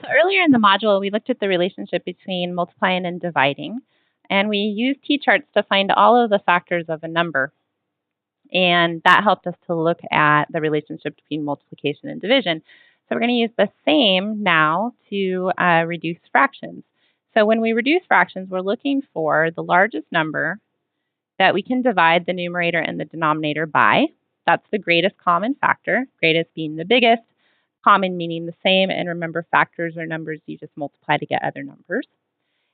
So earlier in the module, we looked at the relationship between multiplying and dividing, and we used t-charts to find all of the factors of a number. And that helped us to look at the relationship between multiplication and division. So we're going to use the same now to reduce fractions. So when we reduce fractions, we're looking for the largest number that we can divide the numerator and the denominator by. That's the greatest common factor, greatest being the biggest, common meaning the same, and remember factors are numbers you just multiply to get other numbers.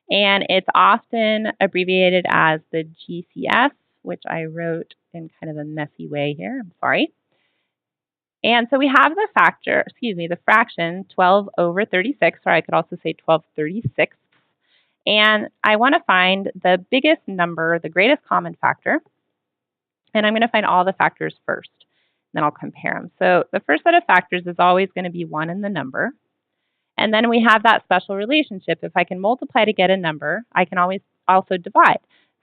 And it's often abbreviated as the GCF, which I wrote in kind of a messy way here, I'm sorry. And so we have the fraction 12 over 36, or I could also say 12/36. And I want to find the biggest number, the greatest common factor, and I'm going to find all the factors first. Then I'll compare them. So the first set of factors is always going to be 1 in the number. And then we have that special relationship. If I can multiply to get a number, I can always also divide.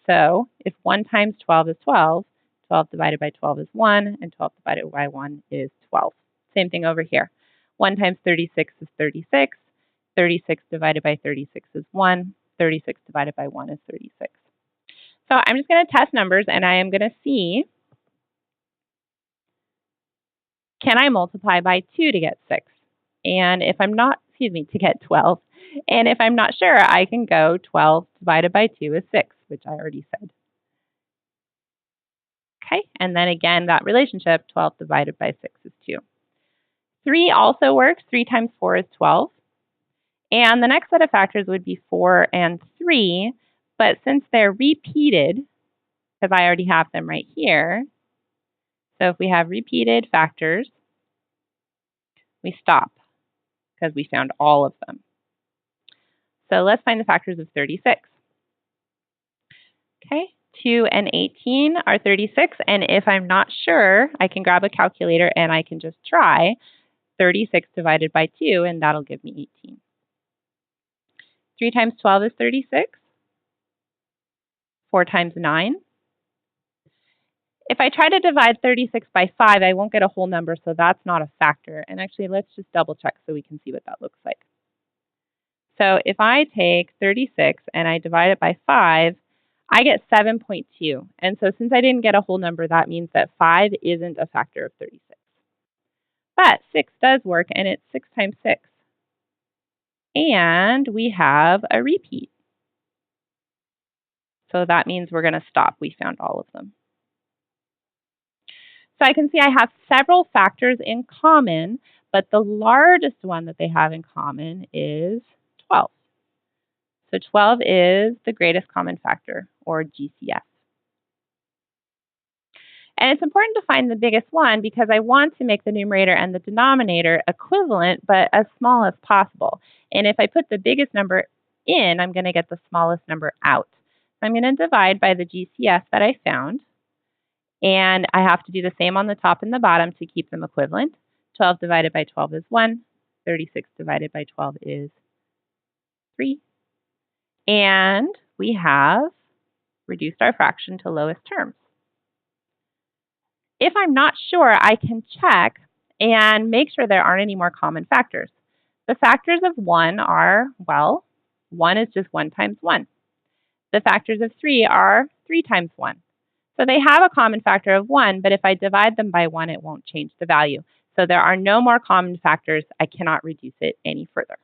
So if 1 times 12 is 12, 12 divided by 12 is 1, and 12 divided by 1 is 12. Same thing over here. 1 times 36 is 36. 36 divided by 36 is 1. 36 divided by 1 is 36. So I'm just going to test numbers, and I am going to see, can I multiply by 2 to get 6? And if I'm not, to get 12. And if I'm not sure, I can go 12 divided by 2 is 6, which I already said. Okay, and then again, that relationship, 12 divided by 6 is 2. 3 also works. 3 times 4 is 12. And the next set of factors would be 4 and 3. But since they're repeated, because I already have them right here, so if we have repeated factors, we stop because we found all of them. So let's find the factors of 36. Okay, 2 and 18 are 36, and if I'm not sure, I can grab a calculator and I can just try 36 divided by 2, and that'll give me 18. 3 times 12 is 36. 4 times 9. If I try to divide 36 by 5, I won't get a whole number, so that's not a factor. And actually, let's just double check so we can see what that looks like. So if I take 36 and I divide it by 5, I get 7.2. And so since I didn't get a whole number, that means that 5 isn't a factor of 36. But 6 does work, and it's 6 times 6. And we have a repeat. So that means we're going to stop. We found all of them. So I can see I have several factors in common, but the largest one that they have in common is 12. So 12 is the greatest common factor, or GCF. And it's important to find the biggest one because I want to make the numerator and the denominator equivalent, but as small as possible. And if I put the biggest number in, I'm going to get the smallest number out. I'm going to divide by the GCF that I found. And I have to do the same on the top and the bottom to keep them equivalent. 12 divided by 12 is 1. 36 divided by 12 is 3. And we have reduced our fraction to lowest terms. If I'm not sure, I can check and make sure there aren't any more common factors. The factors of 1 are, well, 1 is just 1 times 1. The factors of 3 are 3 times 1. So they have a common factor of 1, but if I divide them by 1, it won't change the value. So there are no more common factors. I cannot reduce it any further.